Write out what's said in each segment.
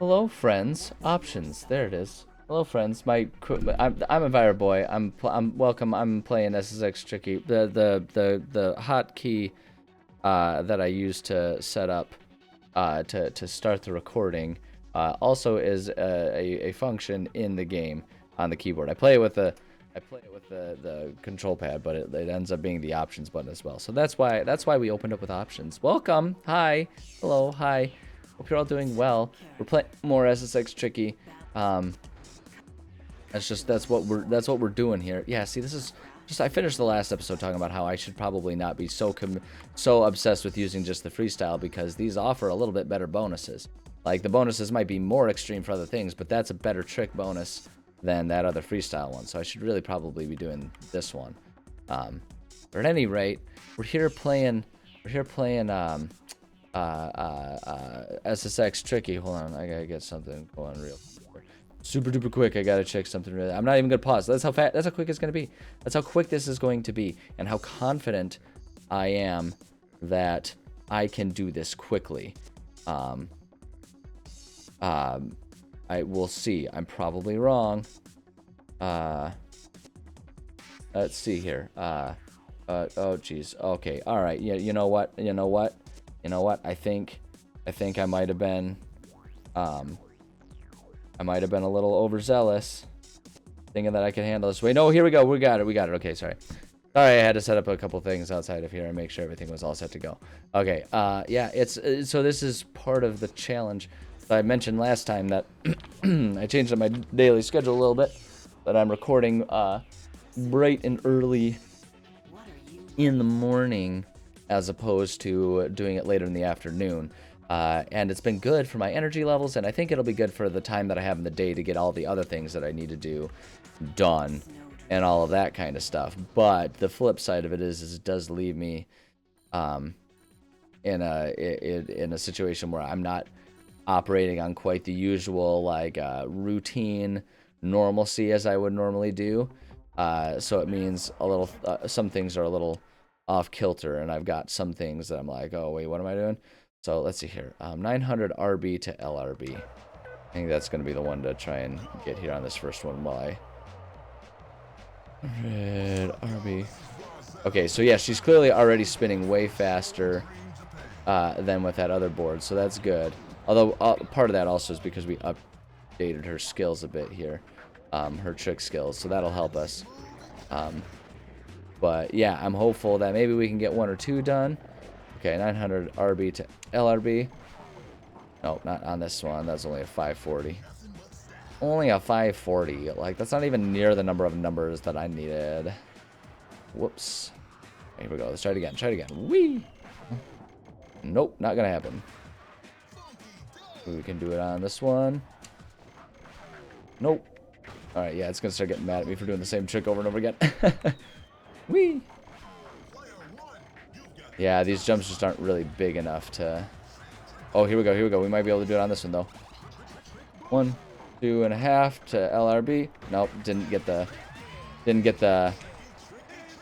Hello, friends. Options. There it is. Hello, friends. I'm a Vire boy. I'm welcome. I'm playing SSX Tricky. The hotkey that I use to set up to start the recording also is a function in the game on the keyboard. I play it with the control pad, but it ends up being the options button as well. So that's why we opened up with options. Welcome. Hi. Hello. Hi. Hope you're all doing well. We're playing more SSX Tricky. That's what we're doing here. Yeah, see, this is just I finished the last episode talking about how I should probably not be so obsessed with using just the freestyle, because these offer a little bit better bonuses. Like, the bonuses might be more extreme for other things, but that's a better trick bonus than that other freestyle one. So I should really probably be doing this one. But at any rate, we're here playing SSX Tricky. Hold on, I gotta get something going real super duper quick. I gotta check something really. I'm not even gonna pause. That's how fast. That's how quick it's gonna be. That's how quick this is going to be, and how confident I am that I can do this quickly. I will see. I'm probably wrong. Let's see here. Oh geez. Okay. All right. Yeah. You know what? I think I might have been a little overzealous, thinking that I could handle this. Wait, no, here we go. We got it. Okay, sorry. Sorry, I had to set up a couple things outside of here and make sure everything was all set to go. Okay, yeah, so this is part of the challenge that I mentioned last time, that I changed up my daily schedule a little bit, that I'm recording bright and early in the morning as opposed to doing it later in the afternoon. And it's been good for my energy levels, and I think it'll be good for the time that I have in the day to get all the other things that I need to do done and all of that kind of stuff. But the flip side of it is it does leave me in a situation where I'm not operating on quite the usual routine normalcy as I would normally do. So it means a little some things are a little off kilter, and I've got some things that I'm like, oh wait, what am I doing? So let's see here. 900 RB to LRB. I think that's going to be the one to try and get here on this first one while I... 100 RB. Okay, so yeah, she's clearly already spinning way faster than with that other board, so that's good. Although part of that also is because we updated her skills a bit here. Her trick skills, so that'll help us. But yeah, I'm hopeful that maybe we can get one or two done. Okay, 900 RB to LRB. No, not on this one. That's only a 540. Only a 540. Like, that's not even near the number of numbers that I needed. Whoops. Here we go. Let's try it again. Try it again. Whee! Nope, not gonna happen. We can do it on this one. Nope. Alright, yeah, it's gonna start getting mad at me for doing the same trick over and over again. Whee! Yeah, these jumps just aren't really big enough to... Oh, here we go, here we go. We might be able to do it on this one, though. 1, 2.5 to LRB. Nope, didn't get the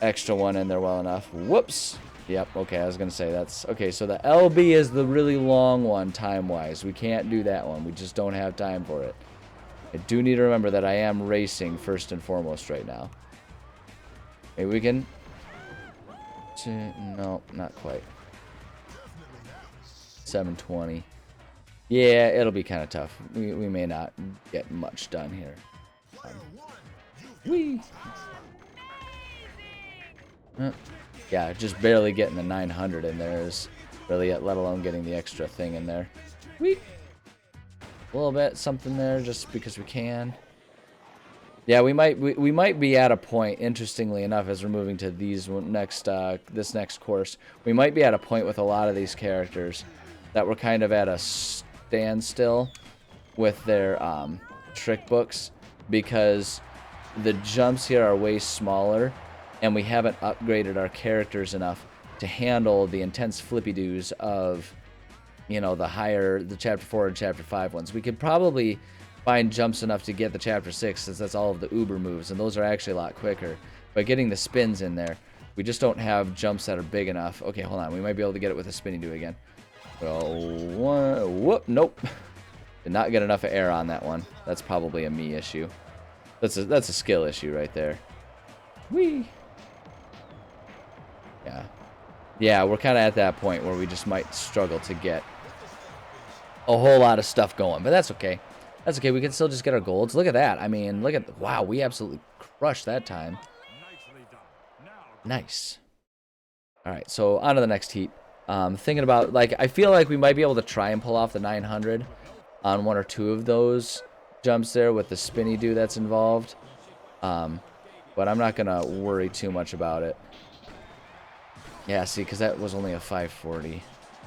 extra one in there well enough. Whoops. Yep, okay, I was going to say that's... Okay, so the LB is the really long one time-wise. We can't do that one. We just don't have time for it. I do need to remember that I am racing first and foremost right now. Maybe we can... No, not quite. 720. Yeah, it'll be kind of tough. We may not get much done here. Whee! Yeah, just barely getting the 900 in there is really it, let alone getting the extra thing in there. Whee! A little bit, something there, just because we can. Yeah, we might be at a point, interestingly enough, as we're moving to these this next course, we might be at a point with a lot of these characters that we're kind of at a standstill with their trick books, because the jumps here are way smaller, and we haven't upgraded our characters enough to handle the intense flippy-doos of, you know, the Chapter 4 and Chapter 5 ones. We could probably find jumps enough to get the Chapter 6, since that's all of the uber moves, and those are actually a lot quicker. But getting the spins in there, we just don't have jumps that are big enough. Okay, hold on. We might be able to get it with a spinny do again. Well, whoop, nope. Did not get enough air on that one. That's probably a me issue. That's a skill issue right there. Whee! Yeah. Yeah, we're kind of at that point where we just might struggle to get a whole lot of stuff going. But that's okay. That's okay. We can still just get our golds. Look at that. I mean, look at... Wow, we absolutely crushed that time. Nice. All right, so on to the next heat. Thinking about... Like, I feel like we might be able to try and pull off the 900 on one or two of those jumps there with the spinny do that's involved. But I'm not going to worry too much about it. Yeah, see, because that was only a 540. It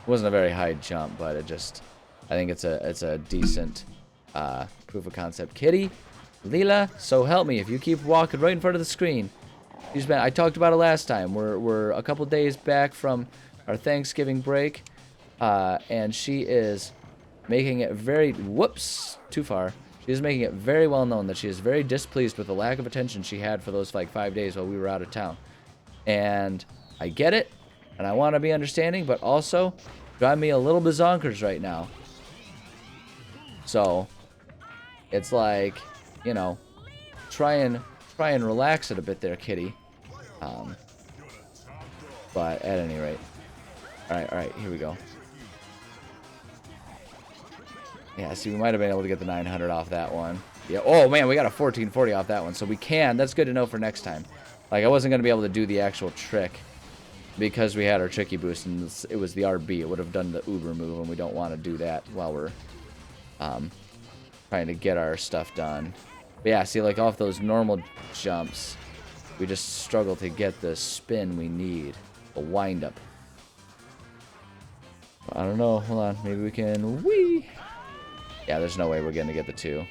wasn't a very high jump, but it just... I think it's a decent proof of concept. Kitty, Leela, so help me if you keep walking right in front of the screen. I talked about it last time. We're a couple days back from our Thanksgiving break, and she is making it very... Whoops, too far. She is making it very well known that she is very displeased with the lack of attention she had for those like 5 days while we were out of town. And I get it, and I want to be understanding, but also drive me a little bazonkers right now. So it's like, you know, try and relax it a bit there, kitty. But at any rate, all right, here we go. Yeah, see, we might have been able to get the 900 off that one. Yeah. Oh man, we got a 1440 off that one, so we can. That's good to know for next time. Like, I wasn't gonna be able to do the actual trick because we had our tricky boost and it was the RB. It would have done the Uber move, and we don't want to do that while we're trying to get our stuff done. But yeah, see, like off those normal jumps, we just struggle to get the spin we need, the wind up. I don't know. Hold on, maybe we can. Whee! Yeah, there's no way we're gonna get the 2.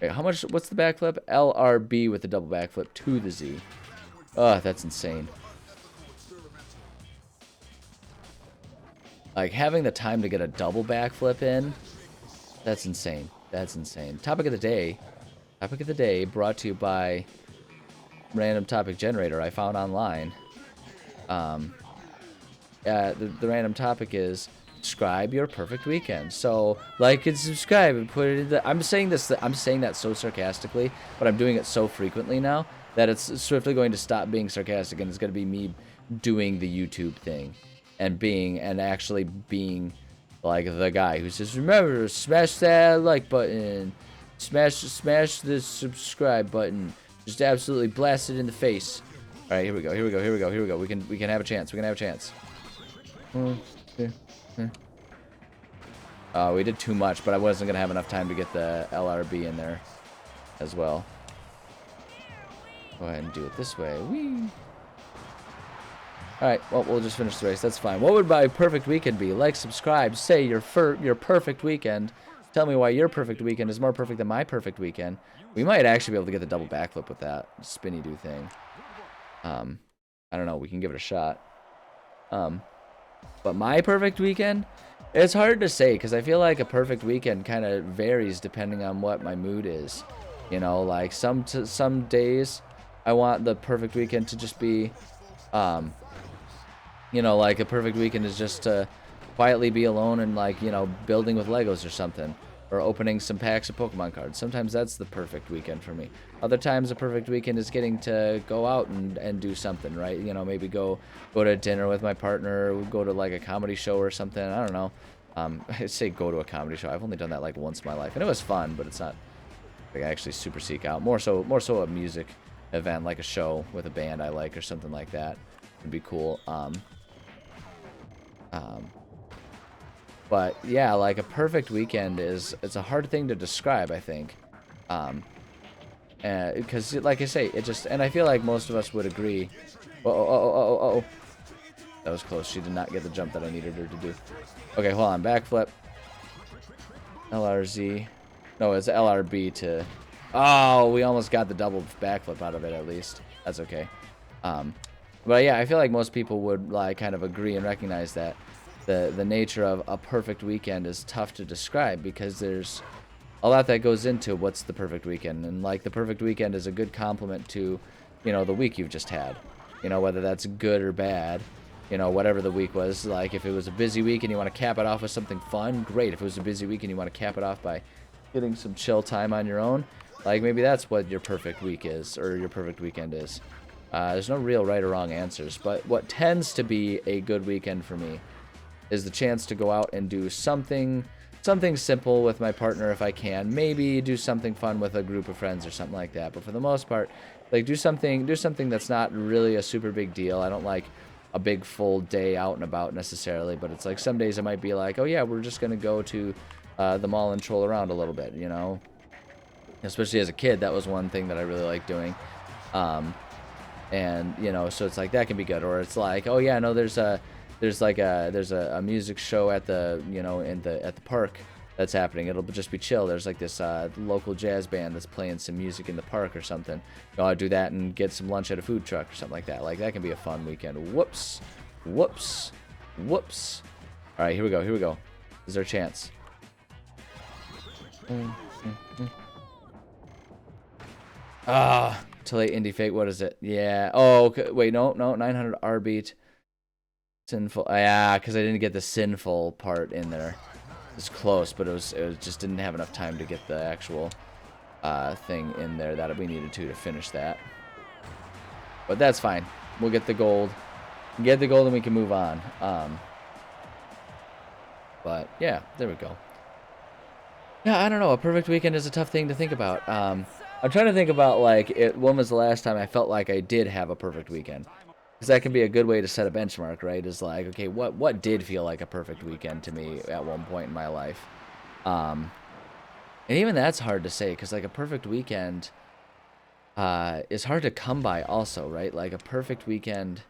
Wait, how much? What's the backflip? LRB with the double backflip to the Z. Oh, that's insane. Like, having the time to get a double backflip in, that's insane. That's insane. Topic of the day. Topic of the day brought to you by random topic generator I found online. The random topic is describe your perfect weekend. So like and subscribe and put it in the... I'm saying that so sarcastically, but I'm doing it so frequently now that it's swiftly going to stop being sarcastic, and it's going to be me doing the YouTube thing and actually being like the guy who says, remember, smash that like button, smash the subscribe button, just absolutely blast it in the face. All right, here we go. We can have a chance. We did too much, but I wasn't gonna have enough time to get the LRB in there as well. Go ahead and do it this way. Whee! Alright, well, we'll just finish the race. That's fine. What would my perfect weekend be? Like, subscribe, say your perfect weekend. Tell me why your perfect weekend is more perfect than my perfect weekend. We might actually be able to get the double backflip with that spinny do thing. I don't know. We can give it a shot. But my perfect weekend? It's hard to say, because I feel like a perfect weekend kind of varies depending on what my mood is. You know, like some days I want the perfect weekend to just be, you know, like a perfect weekend is just to quietly be alone and, like, you know, building with Legos or something. Or opening some packs of Pokemon cards. Sometimes that's the perfect weekend for me. Other times a perfect weekend is getting to go out and do something, right? You know, maybe go to dinner with my partner, go to like a comedy show or something. I don't know. I say go to a comedy show. I've only done that like once in my life, and it was fun, but it's not like I actually super seek out. More so a music event, like a show with a band I like or something like that would be cool. But yeah, like a perfect weekend it's a hard thing to describe, I think. Because like I say, it just, and I feel like most of us would agree. Oh. That was close. She did not get the jump that I needed her to do. Okay, hold on. Backflip. LRZ. No, it's LRB to... Oh, we almost got the double backflip out of it at least. That's okay. But yeah, I feel like most people would like kind of agree and recognize that the nature of a perfect weekend is tough to describe, because there's a lot that goes into what's the perfect weekend. And like the perfect weekend is a good complement to, you know, the week you've just had. You know, whether that's good or bad. you know, whatever the week was. Like, if it was a busy week and you want to cap it off with something fun, great. If it was a busy week and you want to cap it off by getting some chill time on your own, like, maybe that's what your perfect week is, or your perfect weekend is. There's no real right or wrong answers, but what tends to be a good weekend for me is the chance to go out and do something simple with my partner if I can. Maybe do something fun with a group of friends or something like that. But for the most part, like, do something that's not really a super big deal. I don't like a big full day out and about necessarily, but it's like some days it might be like, oh yeah, we're just gonna go to the mall and troll around a little bit, you know. Especially as a kid, that was one thing that I really liked doing. And you know, so it's like that can be good. Or it's like, oh yeah, no, there's a music show at the, you know, at the park that's happening. It'll just be chill. There's like this local jazz band that's playing some music in the park or something. You know, I'll do that and get some lunch at a food truck or something like that. Like, that can be a fun weekend. Whoops. Whoops. Whoops. All right, here we go. Here we go. This is our chance. Till late indie fake. What is it? Yeah. Oh, okay. Wait, no. 900 R beat. Sinful. Yeah, because I didn't get the sinful part in there. It's close, but it was just didn't have enough time to get the actual thing in there that we needed to finish that. But that's fine. We'll get the gold. Get the gold and we can move on. But yeah, there we go. Yeah, I don't know. A perfect weekend is a tough thing to think about. I'm trying to think about, like, when was the last time I felt like I did have a perfect weekend? Because that can be a good way to set a benchmark, right? Is like, okay, what did feel like a perfect weekend to me at one point in my life? And even that's hard to say, because, like, a perfect weekend is hard to come by also, right? Like, a perfect weekend,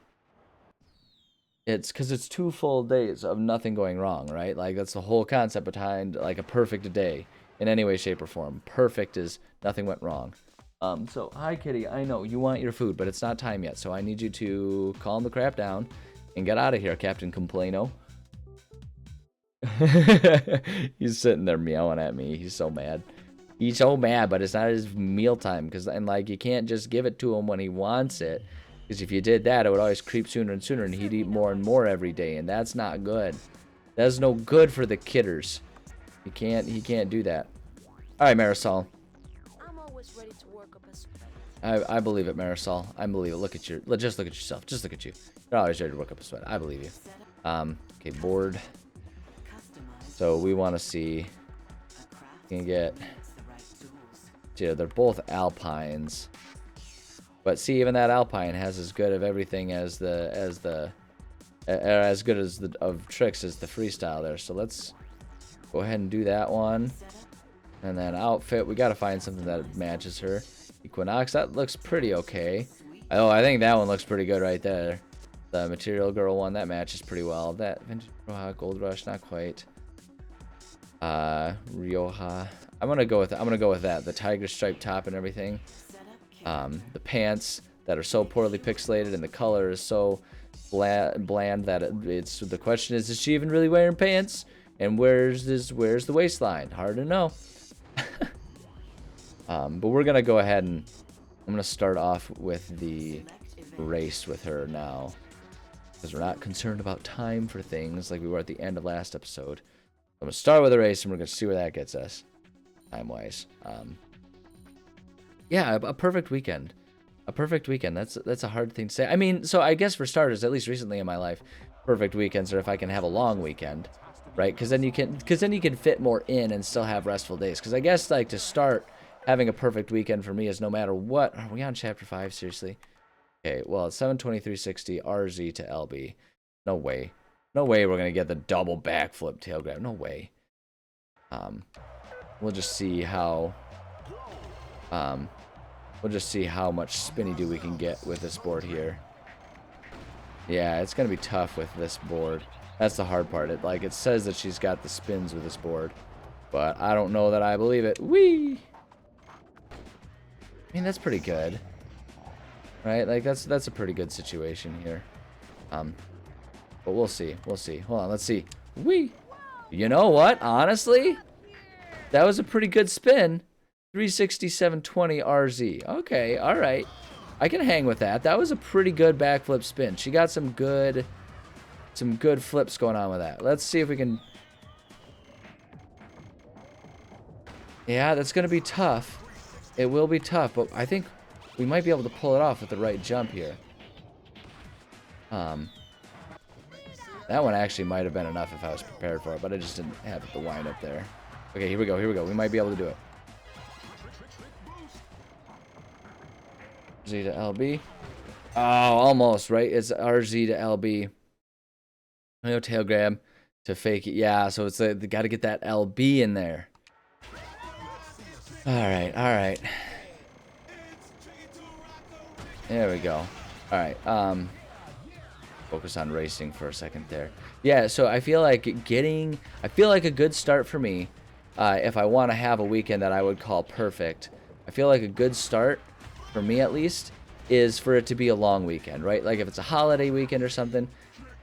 it's because it's 2 full days of nothing going wrong, right? Like, that's the whole concept behind, like, a perfect day in any way, shape, or form. Perfect is nothing went wrong. So, hi, Kitty. I know you want your food, but it's not time yet. So I need you to calm the crap down and get out of here, Captain Complaino. He's sitting there meowing at me. He's so mad. He's so mad, but it's not his mealtime. And, like, you can't just give it to him when he wants it. Because if you did that, it would always creep sooner and sooner, and he'd eat more and more every day. And that's not good. That's no good for the kidders. He can't do that. All right, Marisol. I believe it, Marisol. I believe it. Just look at yourself. Just look at you. You're always ready to work up a sweat. I believe you. Okay, board. So we want to see. You can get. Yeah, they're both Alpines. But see, even that Alpine has as good of everything as good as of tricks as the freestyle there. So let's go ahead and do that one. And then outfit, we got to find something that matches her. Equinox, that looks pretty okay. Oh, I think that one looks pretty good right there. The Material Girl one, that matches pretty well. That Vintage Gold Rush, not quite. Rioja. I'm gonna go with that. The tiger stripe top and everything. The pants that are so poorly pixelated and the color is so bland that it's the question is she even really wearing pants? And where's the waistline? Hard to know. But we're gonna go ahead and I'm gonna start off with the race with her now, because we're not concerned about time for things like we were at the end of last episode. I'm gonna start with a race and we're gonna see where that gets us, time wise. Yeah, a perfect weekend. A perfect weekend. That's a hard thing to say. I mean, so I guess for starters, at least recently in my life, perfect weekends are if I can have a long weekend, right? Because then you can fit more in and still have restful days. Because I guess, like, to start, having a perfect weekend for me is no matter what. Are we on chapter 5? Seriously? Okay, well, it's 72360 RZ to LB. No way. No way we're going to get the double backflip tail grab. No way. We'll just see how much spinny do we can get with this board here. Yeah, it's going to be tough with this board. That's the hard part. It says that she's got the spins with this board, but I don't know that I believe it. Whee! I mean, that's pretty good, right? Like, that's a pretty good situation here. But we'll see. We'll see. Hold on, let's see. Whee! You know what? Honestly, that was a pretty good spin. 367.20 RZ. Okay, all right. I can hang with that. That was a pretty good backflip spin. She got some good some good flips going on with that. Let's see if we can... Yeah, that's going to be tough. It will be tough, but I think we might be able to pull it off with the right jump here. That one actually might have been enough if I was prepared for it, but I just didn't have the wind up there. Okay, here we go, here we go. We might be able to do it. Z to LB. Oh, almost, right? It's RZ to LB. No tail grab to fake it. Yeah, so it's they got to get that LB in there. All right, all right. There we go. All right. Focus on racing for a second there. Yeah, so I feel like a good start for me, if I want to have a weekend that I would call perfect, I feel like a good start, for me at least, is for it to be a long weekend, right? Like if it's a holiday weekend or something,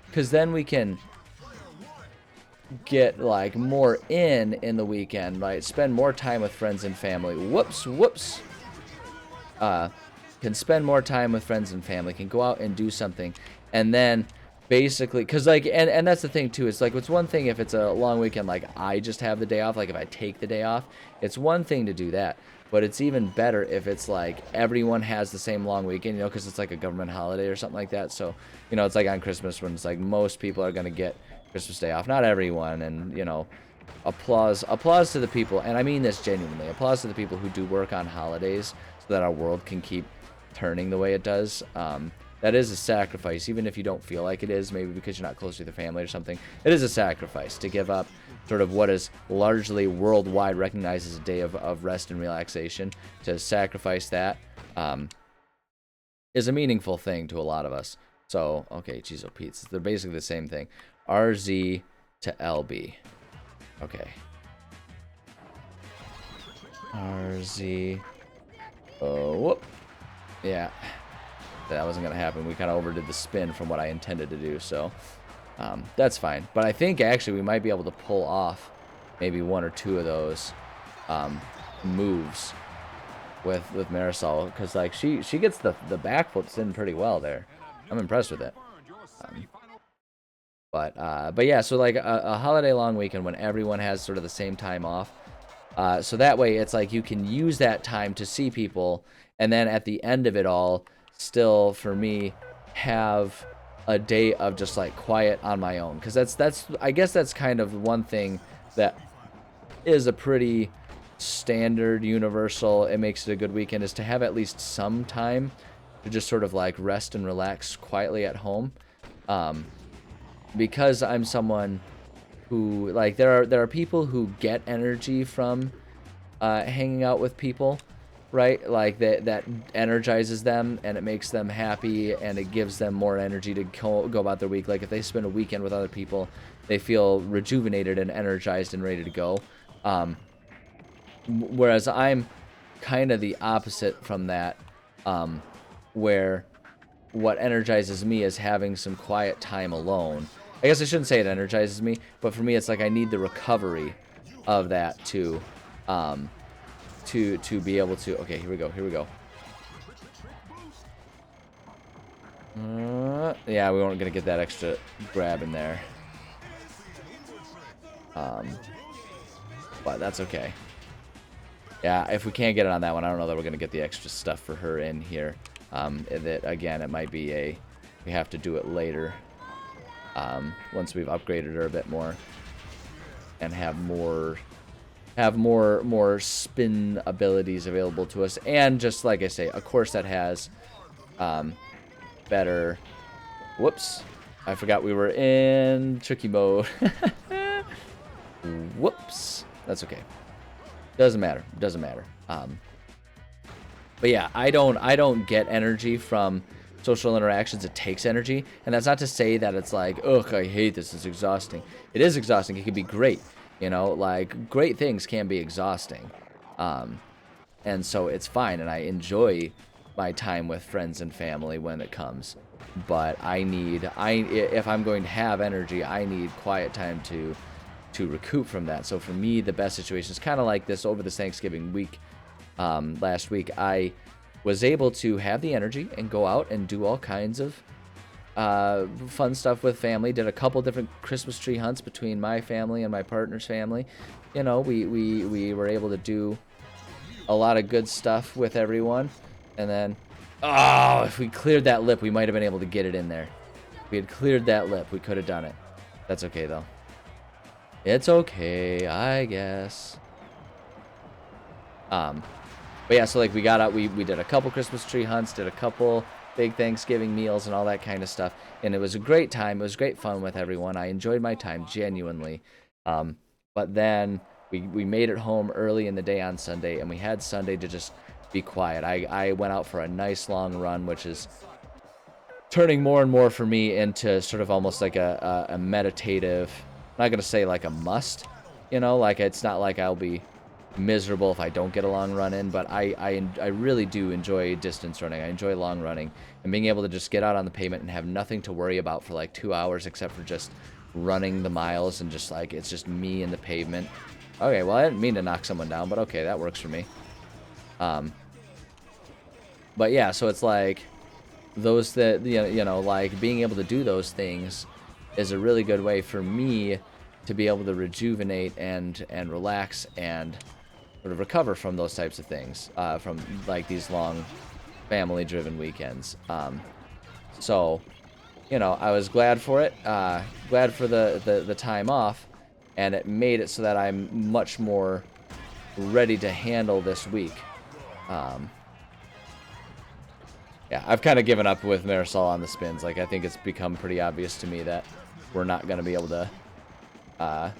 because then we can get like more in the weekend, right? Spend more time with friends and family. Whoops. Can spend more time with friends and family, can go out and do something. And then basically, because like, and that's the thing too, it's like, it's one thing if it's a long weekend, like I just have the day off, like if I take the day off, it's one thing to do that. But it's even better if it's like everyone has the same long weekend, you know, because it's like a government holiday or something like that. So, you know, it's like on Christmas when it's like most people are going to get Christmas Day off. Not everyone, and, you know, applause to the people, and I mean this genuinely, applause to the people who do work on holidays so that our world can keep turning the way it does. That is a sacrifice, even if you don't feel like it is, maybe because you're not close to your family or something. It is a sacrifice to give up sort of what is largely worldwide recognized as a day of rest and relaxation. To sacrifice that is a meaningful thing to a lot of us. So, okay, Chizo Pete's, they're basically the same thing. RZ to LB. Okay. RZ. Oh, whoop. Yeah. That wasn't going to happen. We kind of overdid the spin from what I intended to do, so that's fine. But I think actually we might be able to pull off maybe one or two of those moves with Marisol, because like she gets the back flips in pretty well there. I'm impressed with it. But yeah, so like a holiday long weekend when everyone has sort of the same time off. So that way it's like you can use that time to see people, and then at the end of it all, still for me have a day of just like quiet on my own, because that's I guess that's kind of one thing that is a pretty standard universal, it makes it a good weekend, is to have at least some time to just sort of like rest and relax quietly at home. Because I'm someone who, like, there are people who get energy from hanging out with people, right? Like that energizes them, and it makes them happy, and it gives them more energy to go about their week. Like if they spend a weekend with other people, they feel rejuvenated and energized and ready to go. Whereas I'm kind of the opposite from that, where what energizes me is having some quiet time alone. I guess I shouldn't say it energizes me, but for me it's like I need the recovery of that to be able to... Okay, here we go. Yeah, we weren't going to get that extra grab in there. But that's okay. Yeah, if we can't get it on that one, I don't know that we're going to get the extra stuff for her in here. That, again, it might be we have to do it later. Once we've upgraded her a bit more and have more spin abilities available to us, and just like I say, a course that has better... Whoops, I forgot we were in tricky mode. Whoops, that's okay, doesn't matter. But yeah, I don't get energy from social interactions. It takes energy, and that's not to say that it's like, ugh, I hate this, it's exhausting. It is exhausting. It can be great, you know, like great things can be exhausting, and so it's fine, and I enjoy my time with friends and family when it comes. But if I'm going to have energy, I need quiet time to recoup from that. So for me, the best situation is kind of like this. Over this Thanksgiving week, last week, I was able to have the energy and go out and do all kinds of fun stuff with family. Did a couple different Christmas tree hunts between my family and my partner's family. You know, we were able to do a lot of good stuff with everyone. And then, oh, if we cleared that lip, we might have been able to get it in there. If we had cleared that lip, we could have done it. That's okay, though. It's okay, I guess. But yeah, so like we got out, we did a couple Christmas tree hunts, did a couple big Thanksgiving meals and all that kind of stuff. And it was a great time. It was great fun with everyone. I enjoyed my time, genuinely. But then we made it home early in the day on Sunday, and we had Sunday to just be quiet. I went out for a nice long run, which is turning more and more for me into sort of almost like a meditative, I'm not going to say like a must, you know, like it's not like I'll be miserable if I don't get a long run in, but I really do enjoy distance running. I enjoy long running, and being able to just get out on the pavement and have nothing to worry about for like 2 hours except for just running the miles and just like it's just me and the pavement. Okay, well, I didn't mean to knock someone down, but okay, that works for me. But yeah, so it's like those that you know like being able to do those things is a really good way for me to be able to rejuvenate and relax and sort of recover from those types of things, from like these long family driven weekends. So, you know, I was glad for it, glad for the time off, and it made it so that I'm much more ready to handle this week. Yeah, I've kind of given up with Marisol on the spins. Like, I think it's become pretty obvious to me that we're not going to be able to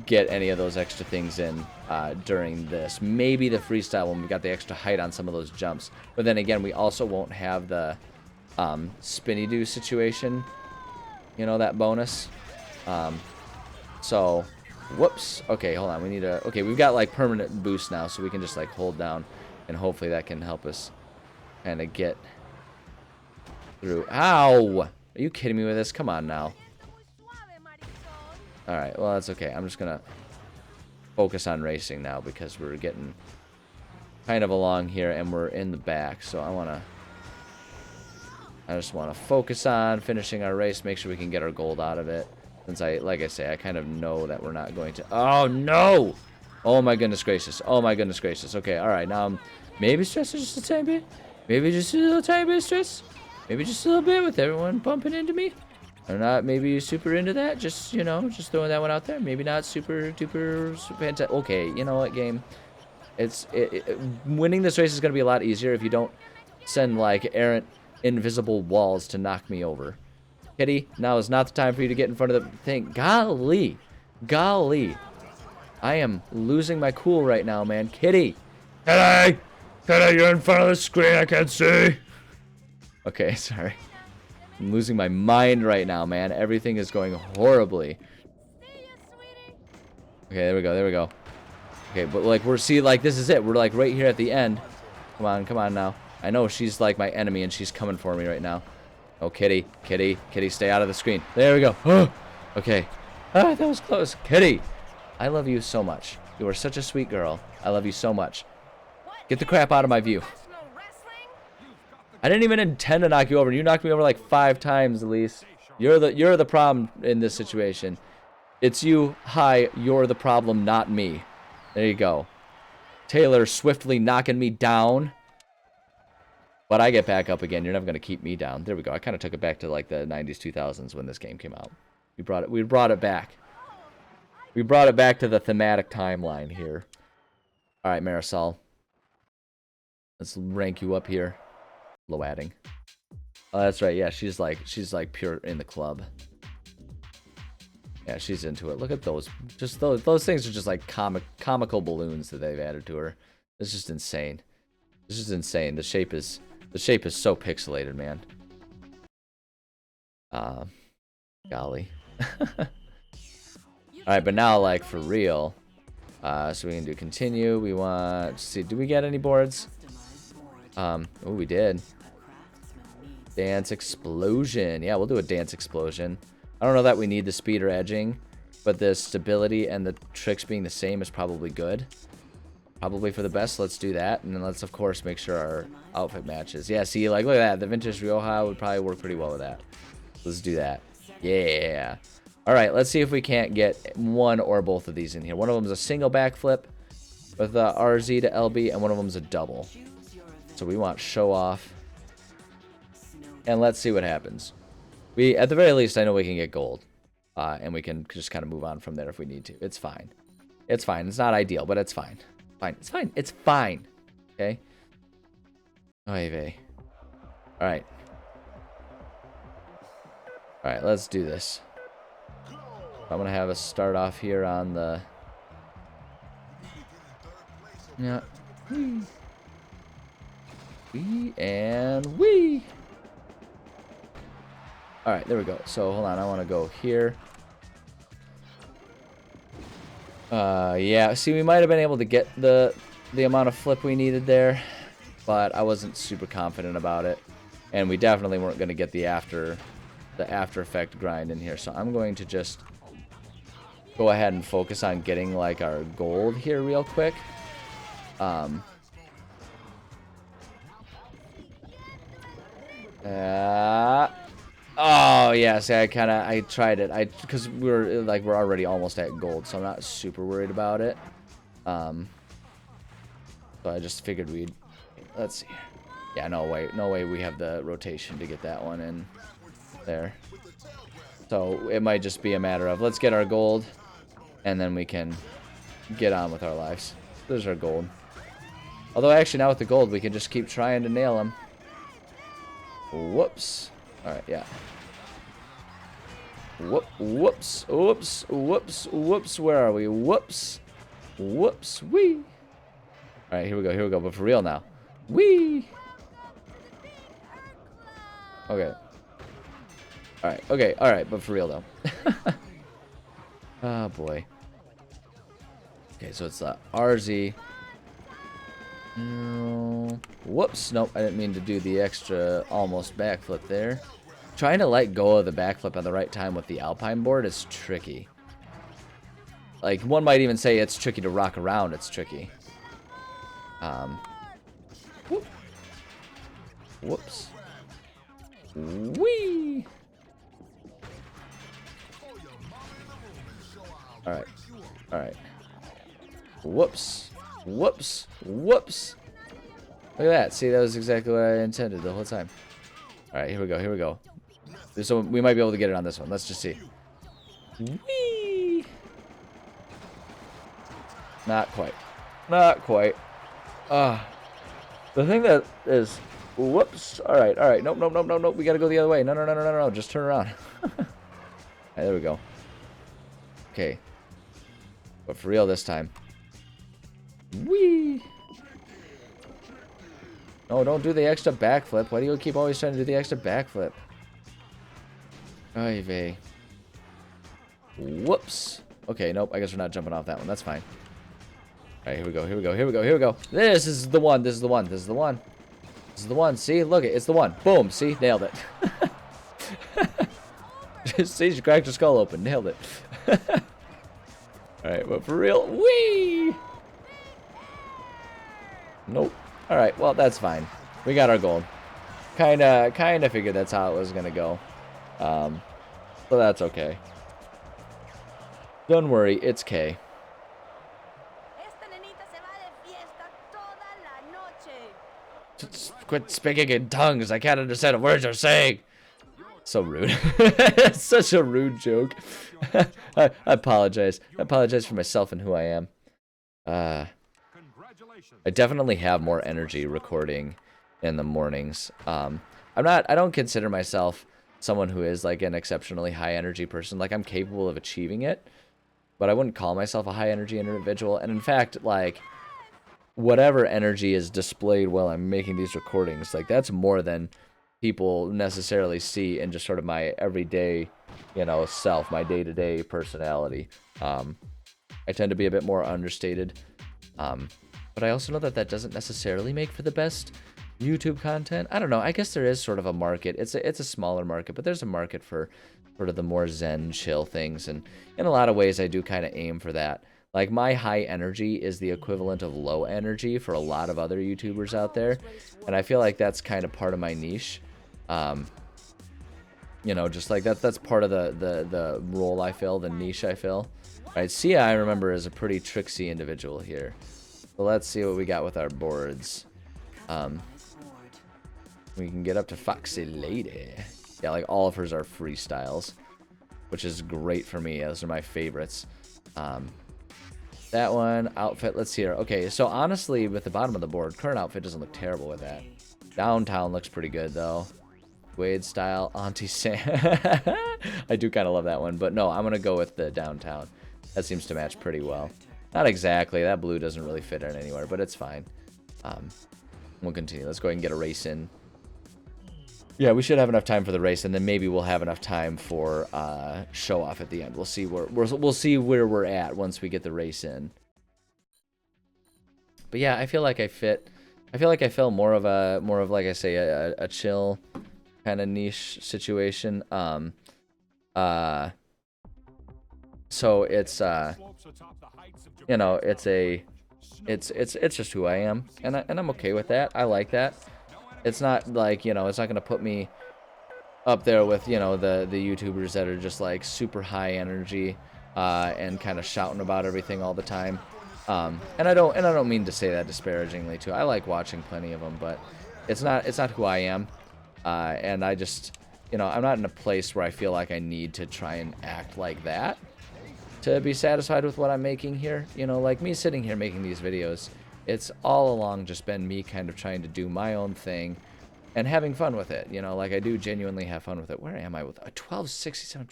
get any of those extra things in during this. Maybe the freestyle when we got the extra height on some of those jumps. But then again, we also won't have the spinny do situation, you know, that bonus. So, whoops. Okay, hold on. We need to... Okay, we've got, like, permanent boost now, so we can just, like, hold down. And hopefully that can help us kind of get through. Ow! Are you kidding me with this? Come on now. Alright, well, that's okay. I'm just going to focus on racing now because we're getting kind of along here and we're in the back. So I just want to focus on finishing our race, make sure we can get our gold out of it. Since like I say, I kind of know that we're not going to... Oh, no! Oh, my goodness gracious. Oh, my goodness gracious. Okay, alright, now I'm maybe stressed just a tiny bit. Maybe just a little tiny bit of stress. Maybe just a little bit with everyone bumping into me. I'm not maybe super into that. Just, you know, just throwing that one out there. Maybe not super duper fantastic. Okay, you know what, game? Winning this race is going to be a lot easier if you don't send, like, errant, invisible walls to knock me over. Kitty, now is not the time for you to get in front of the thing. Golly. Golly. I am losing my cool right now, man. Kitty. Kitty! Kitty, you're in front of the screen. I can't see. Okay, sorry. I'm losing my mind right now, man. Everything is going horribly. Okay, there we go. There we go. Okay, but like like this is it. We're like right here at the end. Come on now. I know she's like my enemy and she's coming for me right now. Oh, Kitty, Kitty, Kitty, stay out of the screen. There we go. Oh, okay. Ah, that was close. Kitty, I love you so much. You are such a sweet girl. I love you so much. Get the crap out of my view. I didn't even intend to knock you over. You knocked me over like 5 times, Elise. You're the problem in this situation. It's you. Hi, you're the problem, not me. There you go. Taylor swiftly knocking me down. But I get back up again. You're never going to keep me down. There we go. I kind of took it back to like the 90s, 2000s when this game came out. We brought it back. We brought it back to the thematic timeline here. All right, Marisol. Let's rank you up here. Low adding. Oh, that's right. Yeah, she's like pure in the club. Yeah, she's into it. Look at those. Just those things are just like comical balloons that they've added to her. It's just insane. It's just insane. The shape is so pixelated, man. Golly. All right, but now like for real. So we can do continue. We want to see. Do we get any boards? Oh, we did. Dance explosion. Yeah, we'll do a dance explosion. I don't know that we need the speed or edging, but the stability and the tricks being the same is probably good. Probably for the best. Let's do that. And then let's, of course, make sure our outfit matches. Yeah, see, like, look at that. The vintage Rioja would probably work pretty well with that. Let's do that. Yeah. All right, let's see if we can't get one or both of these in here. One of them is a single backflip with RZ to LB, and one of them is a double. So we want show off. And let's see what happens. At the very least, I know we can get gold. And we can just kind of move on from there if we need to. It's fine. It's fine. It's not ideal, but it's fine. Fine. It's fine. It's fine. Okay? Oy vey. Alright. Alright, let's do this. I'm going to have us start off here on the... Yeah. Wee. And wee. Alright, there we go. So, hold on. I want to go here. Yeah. See, we might have been able to get the amount of flip we needed there, but I wasn't super confident about it. And we definitely weren't going to get the after effect grind in here. So I'm going to just go ahead and focus on getting, like, our gold here real quick. Oh yeah, see, I tried it. Because we're already almost at gold, so I'm not super worried about it. So I just figured let's see. Yeah, no way we have the rotation to get that one in there. So it might just be a matter of let's get our gold, and then we can get on with our lives. There's our gold. Although actually now with the gold, we can just keep trying to nail them. Whoops. Alright, yeah. Whoops. Whoops. Whoops. Whoops. Where are we? Whoops. Whoops. Wee. Alright, here we go. Here we go. But for real now. Wee. Okay. Alright. Okay. Alright. But for real though. Oh boy. Okay, so it's RZ. Whoops. Nope. I didn't mean to do the extra almost backflip there. Trying to let go of the backflip at the right time with the Alpine board is tricky. Like, one might even say it's tricky to rock around. It's tricky. Whoops. Whee! Alright. Alright. Whoops. Whoops. Whoops. Look at that. See, that was exactly what I intended the whole time. Alright, here we go. Here we go. So we might be able to get it on this one. Let's just see. Whee! Not quite. Not quite. The thing that is... Whoops. Alright, alright. Nope, nope, nope, nope, nope. We gotta go the other way. No, no, no, no, no, no. Just turn around. Alright, there we go. Okay. But for real this time. Whee! No, don't do the extra backflip. Why do you keep always trying to do the extra backflip? Oy vey. Whoops. Okay, nope. I guess we're not jumping off that one. That's fine. Alright, here we go. Here we go. Here we go. Here we go. This is the one. This is the one. This is the one. This is the one. See? Look it. It's the one. Boom. See? Nailed it. See? You cracked your skull open. Nailed it. Alright, but for real. Whee! Nope. Alright, well, that's fine. We got our gold. Kinda figured that's how it was gonna go. So that's okay. Don't worry, it's K. Quit speaking in tongues. I can't understand a word you're saying. So rude. Such a rude joke. I apologize. I apologize for myself and who I am. I definitely have more energy recording in the mornings. I don't consider myself someone who is like an exceptionally high energy person. Like, I'm capable of achieving it, but I wouldn't call myself a high energy individual. And in fact, like, whatever energy is displayed while I'm making these recordings, like, that's more than people necessarily see in just sort of my everyday, self, my day-to-day personality. I tend to be a bit more understated. But I also know that doesn't necessarily make for the best YouTube content. I don't know. I guess there is sort of a market. It's a smaller market, but there's a market for sort of the more zen, chill things. And in a lot of ways, I do kind of aim for that. Like, my high energy is the equivalent of low energy for a lot of other YouTubers out there. And I feel like that's kind of part of my niche. You know, just like that's part of the role I fill, the niche I fill. Right, Sia, I remember, is a pretty tricksy individual here. So let's see what we got with our boards. We can get up to Foxy Lady. Yeah, like all of hers are freestyles, which is great for me. Those are my favorites. That one, outfit, let's see here. Okay, so honestly, with the bottom of the board, current outfit doesn't look terrible with that. Downtown looks pretty good, though. Wade style, Auntie Sam. I do kind of love that one, but no, I'm going to go with the downtown. That seems to match pretty well. Not exactly. That blue doesn't really fit in anywhere, but it's fine. We'll continue. Let's go ahead and get a race in. Yeah, we should have enough time for the race, and then maybe we'll have enough time for show off at the end. We'll see where we're at once we get the race in. But yeah, I feel like I fit. I feel like I feel more of like I say a chill kind of niche situation. So it's you know, it's just who I am, and I'm okay with that. I like that. It's not like, you know, it's not gonna put me up there with, you know, the YouTubers that are just like super high energy and kind of shouting about everything all the time. And I don't mean to say that disparagingly too. I like watching plenty of them, but it's not who I am. And I just, you know, I'm not in a place where I feel like I need to try and act like that to be satisfied with what I'm making here. You know, like me sitting here making these videos, it's all along just been me kind of trying to do my own thing and having fun with it. You know, like I do genuinely have fun with it. Where am I with a 1267?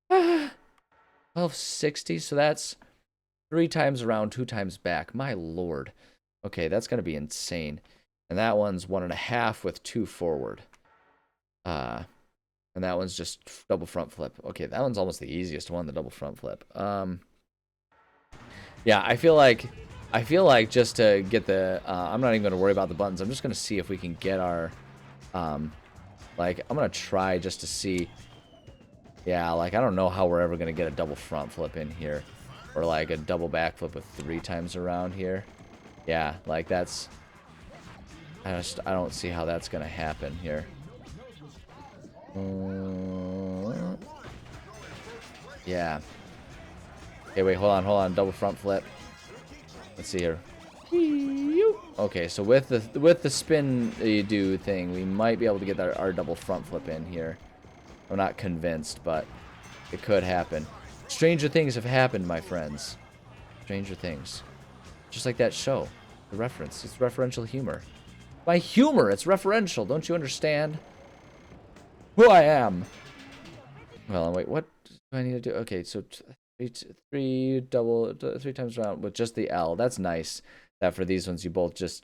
1260, so that's 3 times around, 2 times back. My lord. Okay, that's going to be insane. And that one's 1.5 with 2 forward. And that one's just double front flip. Okay, that one's almost the easiest one, the double front flip. Yeah, I feel like just to get the, I'm not even going to worry about the buttons. I'm just going to see if we can get our, like, I'm going to try just to see. Yeah, like, I don't know how we're ever going to get a double front flip in here. Or, like, a double back flip with 3 times around here. Yeah, like, that's, I don't see how that's going to happen here. Yeah. Okay, wait, hold on. Double front flip. Let's see here. Okay, so with the spin you do thing, we might be able to get our double front flip in here. I'm not convinced, but it could happen. Stranger things have happened, my friends. Stranger things. Just like that show. The reference. It's referential humor. My humor, it's referential. Don't you understand who I am? Well, wait, what do I need to do? Okay, so 3 times around with just the L. That's nice. That for these ones,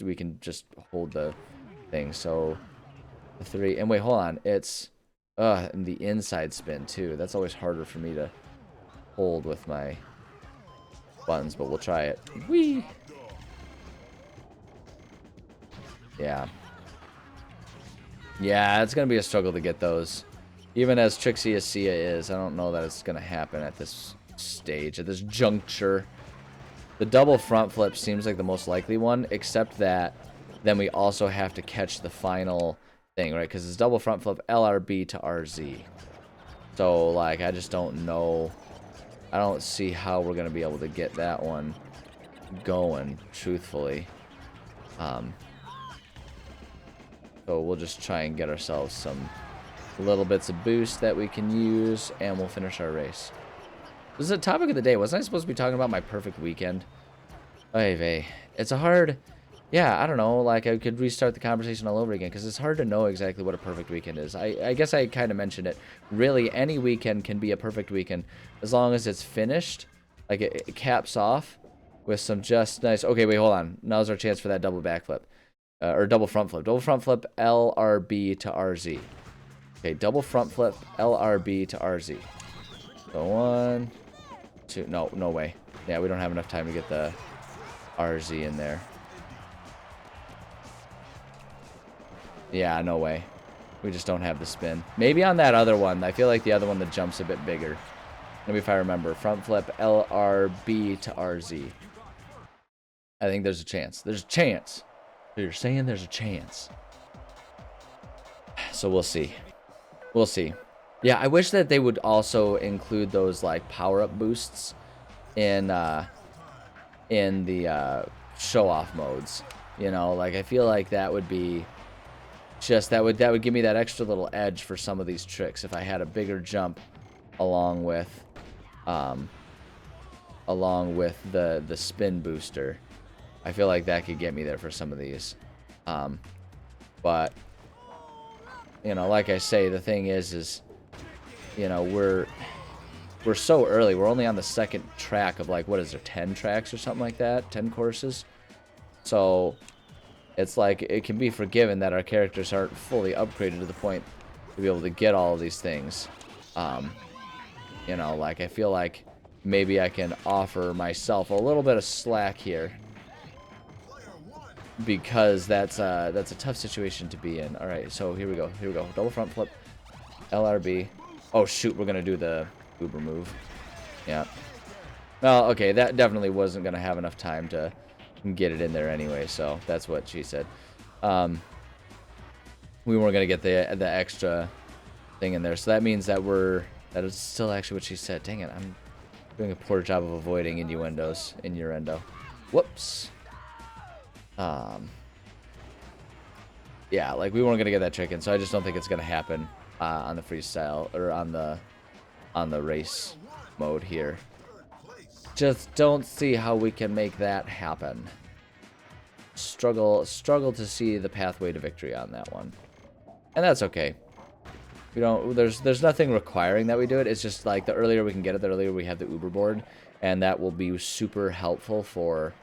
we can just hold the thing. So the 3, and wait, hold on. It's and the inside spin too. That's always harder for me to hold with my buttons, but we'll try it. Whee! Yeah. Yeah, it's gonna be a struggle to get those. Even as tricksy as Sia is, I don't know that it's gonna happen at this stage, at this juncture. The double front flip seems like the most likely one, except that then we also have to catch the final thing, right? Because it's double front flip LRB to RZ. So, like, I just don't know. I don't see how we're gonna be able to get that one going, truthfully. So we'll just try and get ourselves some little bits of boost that we can use, and we'll finish our race. This is a topic of the day. Wasn't I supposed to be talking about my perfect weekend? Oy vey. It's a hard... Yeah, I don't know. Like, I could restart the conversation all over again, because it's hard to know exactly what a perfect weekend is. I guess I kind of mentioned it. Really, any weekend can be a perfect weekend, as long as it's finished. Like, it caps off with some just nice... Okay, wait, hold on. Now's our chance for that double backflip. Or double front flip. Double front flip, LRB to RZ. Okay, double front flip, LRB to RZ. So 1, 2... No way. Yeah, we don't have enough time to get the RZ in there. Yeah, no way. We just don't have the spin. Maybe on that other one. I feel like the other one, the jump's a bit bigger. Maybe if I remember. Front flip LRB to RZ. I think there's a chance. There's a chance. So you're saying there's a chance. So we'll see. We'll see. Yeah, I wish that they would also include those like power-up boosts in the show-off modes. You know, like I feel like that would be just that would give me that extra little edge for some of these tricks if I had a bigger jump along with the spin booster. I feel like that could get me there for some of these. But you know, like I say, the thing is you know, we're so early. We're only on the second track of like, what is there, 10 tracks or something like that? 10 courses? So it's like it can be forgiven that our characters aren't fully upgraded to the point to be able to get all of these things. You know, like I feel like maybe I can offer myself a little bit of slack here, because that's a tough situation to be in. All right, so here we go. Here we go. Double front flip, LRB. Oh shoot, we're gonna do the Uber move. Yeah. Well, okay, that definitely wasn't gonna have enough time to get it in there anyway. So that's what she said. We weren't gonna get the extra thing in there. So that means that that is still actually what she said. Dang it, I'm doing a poor job of avoiding innuendos. Whoops. Yeah, like we weren't gonna get that chicken, so I just don't think it's gonna happen on the freestyle or on the race mode here. Just don't see how we can make that happen. Struggle to see the pathway to victory on that one, and that's okay. We don't. There's nothing requiring that we do it. It's just like the earlier we can get it, the earlier we have the Uber board, and that will be super helpful for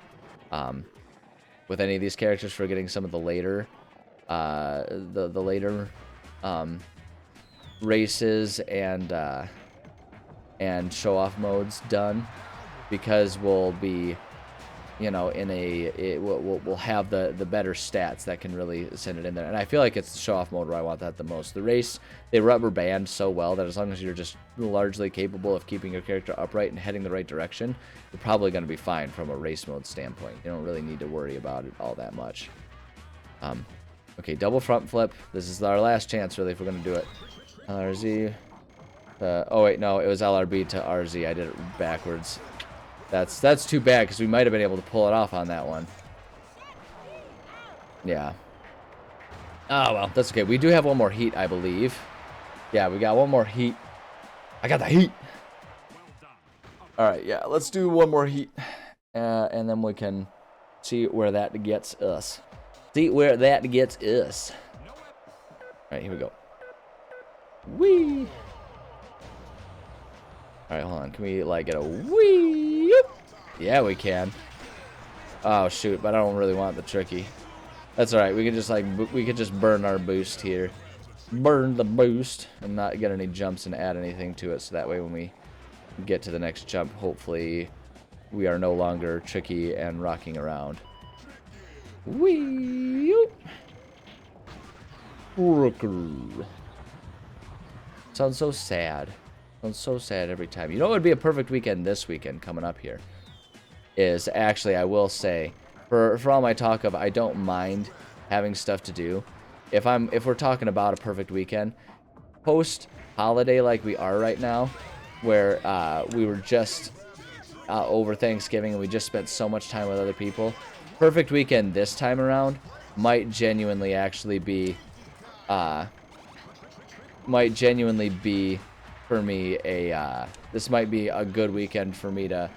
with any of these characters for getting some of the later the later races and show off modes done, because we'll be, you know, we'll have the better stats that can really send it in there. And I feel like it's the show off mode where I want that the most. The race, they rubber band so well that as long as you're just largely capable of keeping your character upright and heading the right direction, you're probably going to be fine from a race mode standpoint. You don't really need to worry about it all that much. Okay, double front flip. This is our last chance, really, if we're going to do it. LRZ. Oh, wait, no, it was LRB to RZ. I did it backwards. That's too bad, because we might have been able to pull it off on that one. Yeah. Oh, well, that's okay. We do have one more heat, I believe. Yeah, we got one more heat. I got the heat. All right, yeah, let's do one more heat. And then we can see where that gets us. See where that gets us. All right, here we go. Whee! All right, hold on. Can we, like, get a whee? Yeah, we can. Oh, shoot, but I don't really want the tricky. That's all right. We could just burn our boost here. Burn the boost and not get any jumps and add anything to it, so that way when we get to the next jump, hopefully we are no longer tricky and rocking around. Whee! Sounds so sad. Sounds so sad every time. You know what would be a perfect weekend this weekend coming up here? Is actually, I will say, for all my talk of I don't mind having stuff to do, if we're talking about a perfect weekend, post holiday like we are right now, where we were just over Thanksgiving and we just spent so much time with other people, perfect weekend this time around might genuinely actually be for me this might be a good weekend for me to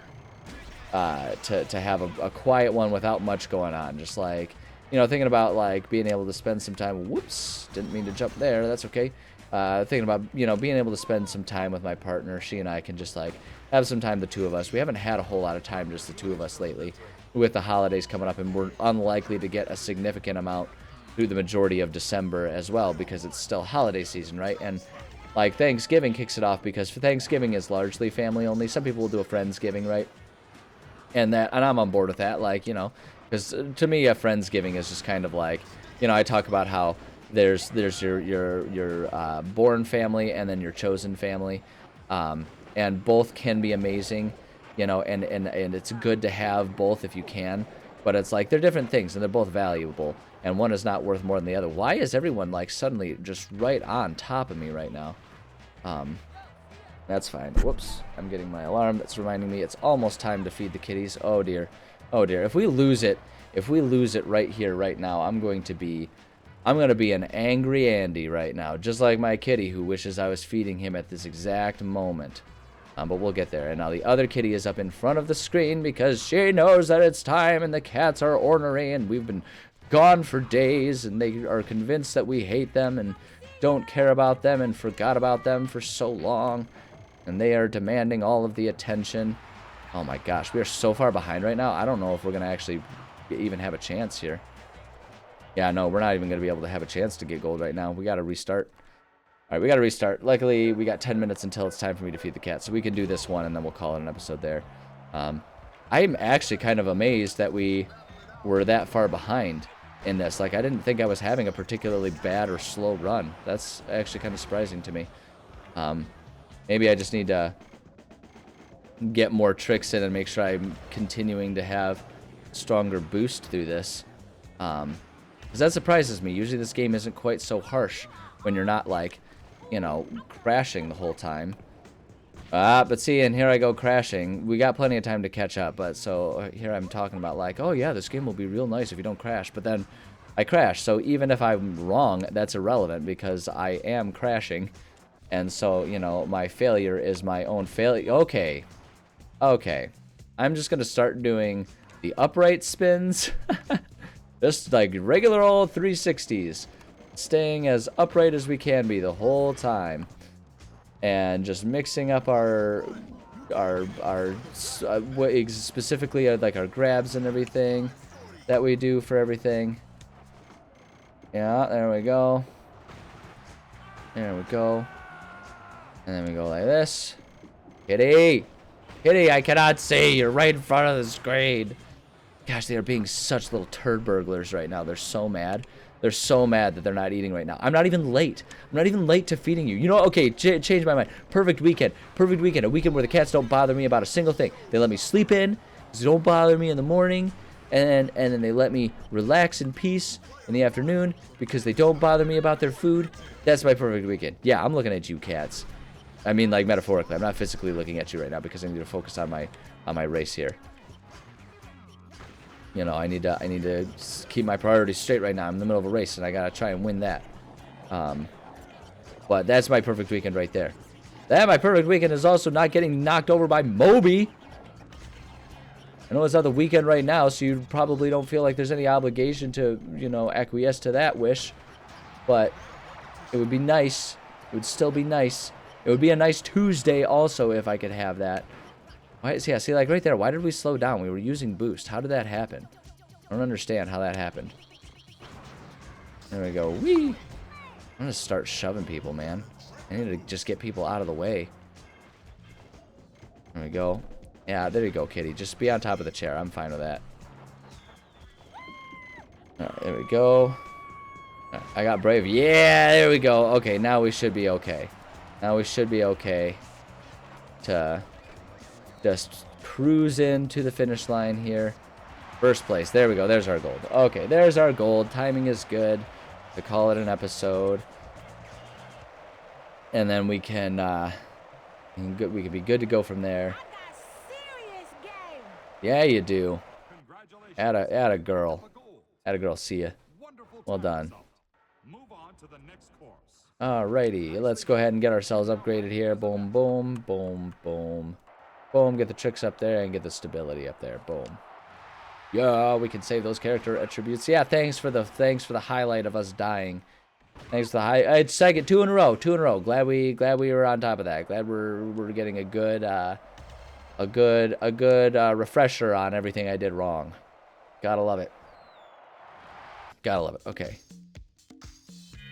have a quiet one without much going on. Just like, you know, thinking about like being able to spend some time. Whoops, didn't mean to jump there. That's okay. Thinking about, you know, being able to spend some time with my partner. She and I can just like have some time, the two of us. We haven't had a whole lot of time, just the two of us lately, with the holidays coming up, and we're unlikely to get a significant amount through the majority of December as well, because it's still holiday season, right? And like Thanksgiving kicks it off, because for Thanksgiving is largely family only. Some people will do a Friendsgiving, right? And I'm on board with that, like, you know, because to me a Friendsgiving is just kind of like, you know, I talk about how there's your born family and then your chosen family. and both can be amazing, you know, and it's good to have both if you can, but it's like they're different things and they're both valuable, and one is not worth more than the other. Why is everyone like suddenly just right on top of me right now? That's fine. Whoops, I'm getting my alarm that's reminding me it's almost time to feed the kitties. Oh dear. Oh dear. If we lose it right here right now, I'm going to be an angry Andy right now, just like my kitty who wishes I was feeding him at this exact moment. But we'll get there. And now the other kitty is up in front of the screen because she knows that it's time and the cats are ornery and we've been gone for days and they are convinced that we hate them and don't care about them and forgot about them for so long. And they are demanding all of the attention. Oh my gosh, we are so far behind right now. I don't know if we're going to actually even have a chance here. Yeah, no, we're not even going to be able to have a chance to get gold right now. We got to restart. All right, we got to restart. Luckily, we got 10 minutes until it's time for me to feed the cat. So we can do this one, and then we'll call it an episode there. I'm actually kind of amazed that we were that far behind in this. Like, I didn't think I was having a particularly bad or slow run. That's actually kind of surprising to me. Maybe I just need to get more tricks in and make sure I'm continuing to have stronger boost through this. Because that surprises me. Usually this game isn't quite so harsh when you're not, like, you know, crashing the whole time. But see, and here I go crashing. We got plenty of time to catch up, but so here I'm talking about, like, oh yeah, this game will be real nice if you don't crash. But then I crash. So even if I'm wrong, that's irrelevant because I am crashing. And so, you know, my failure is my own failure. Okay. Okay. I'm just going to start doing the upright spins. Just like regular old 360s. Staying as upright as we can be the whole time. And just mixing up our specifically like our grabs and everything that we do for everything. Yeah, there we go. There we go. And then we go like this. Kitty! Kitty, I cannot see. You're right in front of the screen. Gosh, they are being such little turd burglars right now. They're so mad. They're so mad that they're not eating right now. I'm not even late. I'm not even late to feeding you. You know, okay, change my mind. Perfect weekend. Perfect weekend. A weekend where the cats don't bother me about a single thing. They let me sleep in. They don't bother me in the morning. And then they let me relax in peace in the afternoon because they don't bother me about their food. That's my perfect weekend. Yeah, I'm looking at you, cats. I mean, like, metaphorically. I'm not physically looking at you right now because I need to focus on my race here. You know, I need to keep my priorities straight right now. I'm in the middle of a race, and I gotta try and win that. But that's my perfect weekend right there. My perfect weekend is also not getting knocked over by Moby. I know it's not the weekend right now, so you probably don't feel like there's any obligation to, you know, acquiesce to that wish. But it would be nice. It would still be nice. It would be a nice Tuesday also if I could have that. Why, see, like right there, why did we slow down? We were using boost. How did that happen? I don't understand how that happened. There we go. Whee! I'm gonna start shoving people, man. I need to just get people out of the way. There we go. Yeah, there you go, kitty. Just be on top of the chair. I'm fine with that. Alright, there we go. Right, I got brave. Yeah, there we go. Okay, now we should be okay. Now we should be okay to just cruise into the finish line here. First place. There we go. There's our gold. Okay, there's our gold. Timing is good to call it an episode. And then we can we can be good to go from there. Yeah, you do. Atta girl. Atta girl, see ya. Well done. Alrighty, let's go ahead and get ourselves upgraded here. Boom, boom, boom, boom. Boom, get the tricks up there and get the stability up there. Boom. Yeah, we can save those character attributes. Yeah, thanks for the highlight of us dying. Thanks for the it's second, 2 in a row. Glad we were on top of that. Glad we're getting a good refresher on everything I did wrong. Gotta love it. Gotta love it. Okay.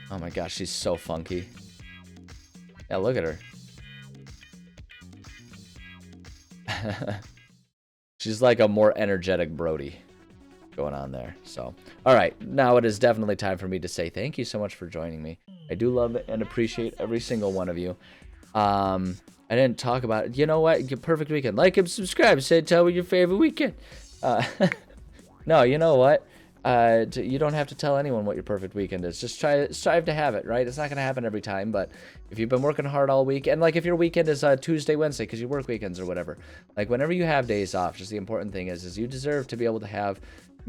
Oh my gosh, she's so funky. Yeah, look at her. She's like a more energetic Brody going on there. So, all right, now it is definitely time for me to say thank you so much for joining me. I do love and appreciate every single one of you. I didn't talk about it. You know what? Your perfect weekend. Like and subscribe. Say tell me your favorite weekend. Uh, no, you know what? You don't have to tell anyone what your perfect weekend is. Just strive to have it, right? It's not gonna happen every time, but if you've been working hard all week, and like if your weekend is Tuesday, Wednesday, because you work weekends or whatever, like whenever you have days off, just the important thing is you deserve to be able to have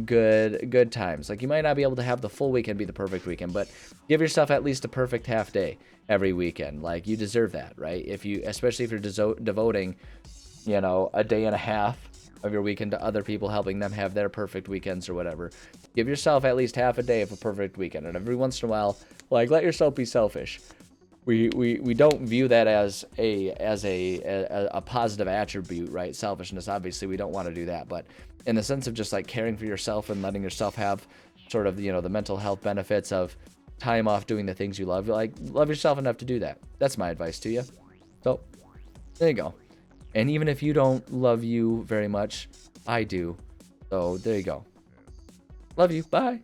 good times. Like you might not be able to have the full weekend be the perfect weekend, but give yourself at least a perfect half day every weekend. Like you deserve that, right? Especially if you're devoting, a day and a half of your weekend to other people, helping them have their perfect weekends or whatever. Give yourself at least half a day of a perfect weekend, and every once in a while, like let yourself be selfish. We don't view that as a positive attribute, right? Selfishness. Obviously, we don't want to do that, but in the sense of just like caring for yourself and letting yourself have sort of the mental health benefits of time off doing the things you love, like love yourself enough to do that. That's my advice to you. So there you go. And even if you don't love you very much, I do. So there you go. Love you. Bye.